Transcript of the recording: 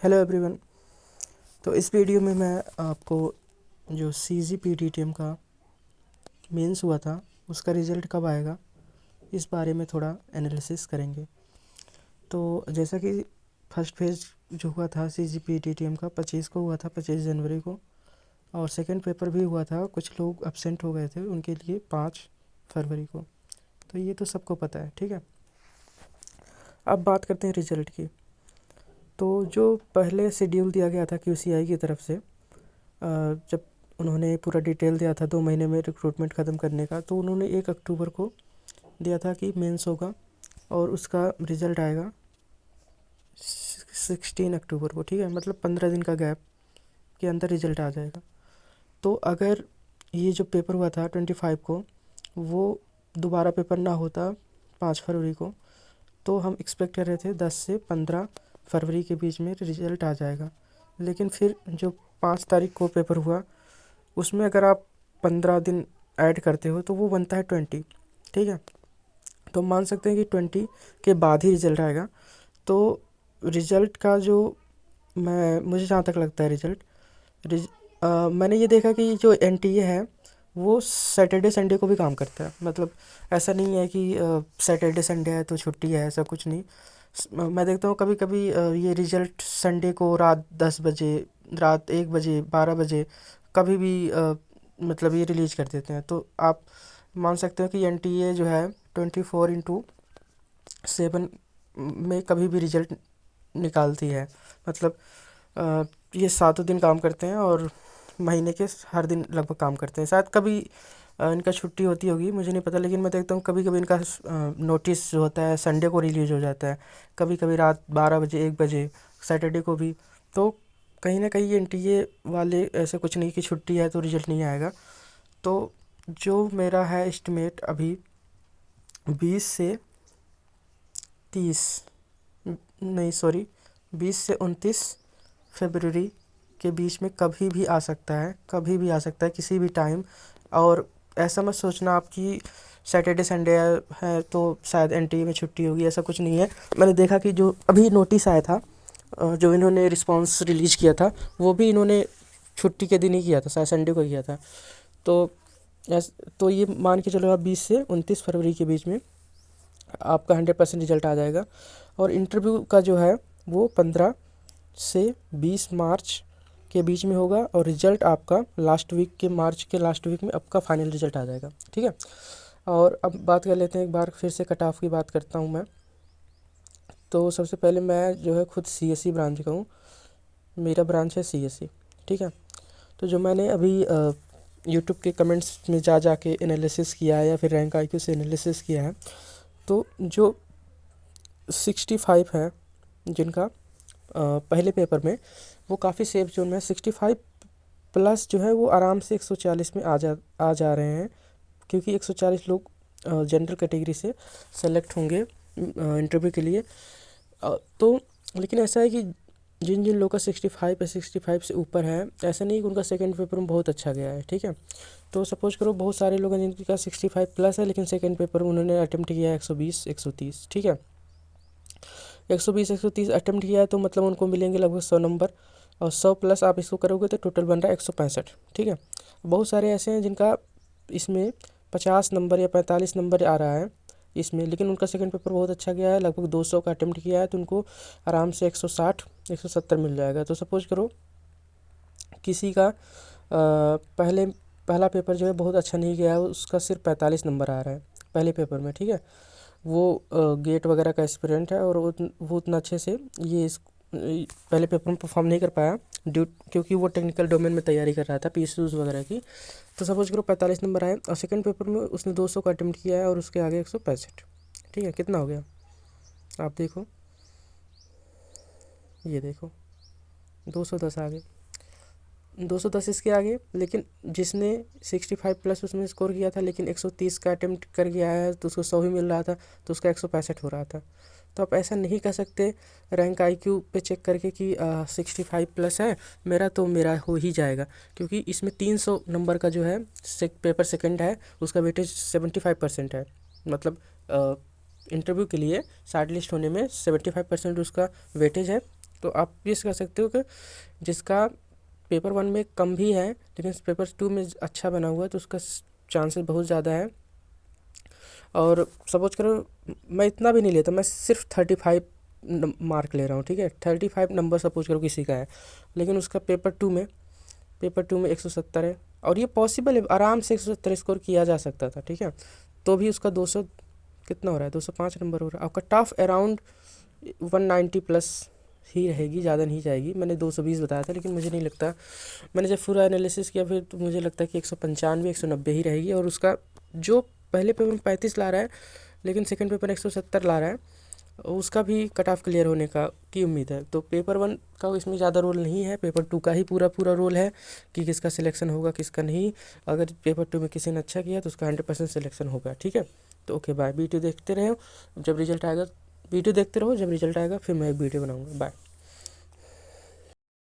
Hello everyone. तो इस video में मैं आपको जो CGPTTM का मेंस हुआ था उसका रिज़ल्ट कब आएगा इस बारे में थोड़ा एनालिसिस करेंगे। तो जैसा कि फर्स्ट फेज़ जो हुआ था CGPTTM का 25 को हुआ था, 25 जनवरी को, और सेकंड पेपर भी हुआ था। कुछ लोग एब्सेंट हो गए थे, उनके लिए 5 फरवरी को। तो ये तो सबको पता है, ठीक है। अब बात करते हैं रिज़ल्ट की। तो जो पहले शेड्यूल दिया गया था QCI की तरफ से, जब उन्होंने पूरा डिटेल दिया था 2 महीने में रिक्रूटमेंट ख़त्म करने का, तो उन्होंने 1 अक्टूबर को दिया था कि मेंस होगा और उसका रिज़ल्ट आएगा 16 अक्टूबर को, ठीक है। मतलब 15 दिन का गैप के अंदर रिज़ल्ट आ जाएगा। तो अगर ये जो पेपर हुआ था 25 को, वो दोबारा पेपर ना होता 5 फरवरी को, तो हम एक्सपेक्ट कर रहे थे 10 से 15 फरवरी के बीच में रिज़ल्ट आ जाएगा। लेकिन फिर जो 5 तारीख को पेपर हुआ, उसमें अगर आप 15 दिन ऐड करते हो तो वो बनता है 20, ठीक है। तो मान सकते हैं कि 20 के बाद ही रिज़ल्ट आएगा। तो रिज़ल्ट का जो मुझे जहाँ तक लगता है मैंने ये देखा कि जो NTA है वो सैटरडे संडे को भी काम करता है। मतलब ऐसा नहीं है कि सैटरडे संडे है तो छुट्टी है, ऐसा कुछ नहीं। मैं देखता हूँ कभी कभी ये रिज़ल्ट संडे को रात 10 बजे, रात 1 बजे, 12 बजे कभी भी मतलब ये रिलीज कर देते हैं। तो आप मान सकते हो कि NTA जो है 24/7 में कभी भी रिज़ल्ट निकालती है। मतलब ये 7 दिन काम करते हैं और महीने के हर दिन लगभग काम करते हैं। शायद कभी इनका छुट्टी होती होगी, मुझे नहीं पता, लेकिन मैं देखता हूँ कभी कभी इनका नोटिस जो होता है संडे को रिलीज हो जाता है, कभी कभी रात 12 बजे, 1 बजे, सैटरडे को भी। तो कहीं ना कहीं ये NTA वाले ऐसे कुछ नहीं कि छुट्टी है तो रिजल्ट नहीं आएगा। तो जो मेरा है एस्टिमेट अभी 20 से 30 नहीं सॉरी 20 से 29 फरवरी के बीच में कभी भी आ सकता है, कभी भी आ सकता है, किसी भी टाइम। और ऐसा मत सोचना आपकी सैटरडे संडे है तो शायद NTA में छुट्टी होगी, ऐसा कुछ नहीं है। मैंने देखा कि जो अभी नोटिस आया था, जो इन्होंने रिस्पांस रिलीज किया था, वो भी इन्होंने छुट्टी के दिन ही किया था, शायद संडे को किया था। तो तो ये मान के चलो आप 20 से 29 फरवरी के बीच में आपका 100% रिजल्ट आ जाएगा। और इंटरव्यू का जो है वो 15 से 20 मार्च के बीच में होगा, और रिजल्ट आपका मार्च के लास्ट वीक में आपका फाइनल रिजल्ट आ जाएगा, ठीक है। और अब बात कर लेते हैं, एक बार फिर से कट ऑफ की बात करता हूँ मैं। तो सबसे पहले मैं जो है खुद CSE ब्रांच का हूँ, मेरा ब्रांच है CSE, ठीक है। तो जो मैंने अभी यूट्यूब के कमेंट्स में जा के एनालिसिस किया है या फिर रैंक IQ से एनालिसिस किया है, तो जो 65 है जिनका पहले पेपर में, वो काफ़ी सेफ जोन में 65 प्लस जो है वो आराम से 140 में आ जा रहे हैं, क्योंकि 140 लोग जनरल कैटेगरी से सेलेक्ट होंगे इंटरव्यू के लिए। तो लेकिन ऐसा है कि जिन जिन लोग का 65 या 65 से ऊपर है, ऐसा नहीं कि उनका सेकंड पेपर में बहुत अच्छा गया है, ठीक है। तो सपोज करो बहुत सारे लोग हैं जिनका 65 प्लस है, लेकिन सेकंड पेपर में उन्होंने अटेम्प्ट किया है 120 130, ठीक है। 120 130 अटेम्प्ट किया है तो मतलब उनको मिलेंगे लगभग 100 नंबर, और 100 प्लस आप इसको करोगे तो टोटल बन रहा है 165, ठीक है। बहुत सारे ऐसे हैं जिनका इसमें 50 नंबर या 45 नंबर आ रहा है इसमें, लेकिन उनका सेकंड पेपर बहुत अच्छा गया है, लगभग 200 का अटेम्प्ट किया है, तो उनको आराम से 160 170 मिल जाएगा। तो सपोज करो किसी का पहला पेपर जो है बहुत अच्छा नहीं गया है, उसका सिर्फ 45 नंबर आ रहा है पहले पेपर में, ठीक है। वो गेट वगैरह का एस्पिरेंट है और वो उतना अच्छे से पहले पेपर में परफॉर्म नहीं कर पाया क्योंकि वो टेक्निकल डोमेन में तैयारी कर रहा था, PSUs वगैरह की। तो सपोज करो 45 नंबर आए और सेकंड पेपर में उसने 200 का अटेम्प्ट किया है और उसके आगे 165, ठीक है। कितना हो गया आप देखो, ये देखो 210 आ गए, 210 इसके आगे। लेकिन जिसने 65 प्लस उसमें स्कोर किया था लेकिन 130 का अटेम्प्ट कर गया है तो उसको 100 ही मिल रहा था, तो उसका 165 हो रहा था। तो आप ऐसा नहीं कर सकते रैंक IQ पे चेक करके कि 65 प्लस है मेरा तो मेरा हो ही जाएगा, क्योंकि इसमें 300 नंबर का जो है पेपर सेकंड है, उसका वेटेज 75% है। मतलब इंटरव्यू के लिए शॉर्ट लिस्ट होने में 75% उसका वेटेज है, तो आप ये कह सकते हो कि जिसका पेपर 1 में कम भी है लेकिन पेपर 2 में अच्छा बना हुआ है तो उसका चांसेस बहुत ज़्यादा है। और सपोज करो मैं इतना भी नहीं लेता, मैं सिर्फ 35 मार्क ले रहा हूँ, ठीक है, 35 नंबर सपोज करो किसी का है, लेकिन उसका पेपर 2 में 170 है और ये पॉसिबल है, आराम से 170 स्कोर किया जा सकता था, ठीक है। तो भी उसका 200 कितना हो रहा है, 205 नंबर हो रहा है। और कट ऑफ अराउंड 190 प्लस ही रहेगी, ज़्यादा नहीं जाएगी। मैंने 220 बताया था लेकिन मुझे नहीं लगता, मैंने जब पूरा एनालिसिस किया फिर तो मुझे लगता है कि 195 190 ही रहेगी। और उसका जो पहले पेपर में 35 ला रहा है लेकिन सेकंड पेपर 170 ला रहा है, उसका भी कट ऑफ क्लियर होने का की उम्मीद है। तो पेपर 1 का इसमें ज़्यादा रोल नहीं है, पेपर 2 का ही पूरा पूरा रोल है कि किसका सिलेक्शन होगा किसका नहीं। अगर पेपर 2 में किसी ने अच्छा किया तो उसका 100% सिलेक्शन होगा, ठीक है। तो ओके बाय, वीडियो देखते रहो, जब रिजल्ट आएगा वीडियो देखते रहो, जब रिजल्ट आएगा फिर मैं एक वीडियो बनाऊँगा। बाय।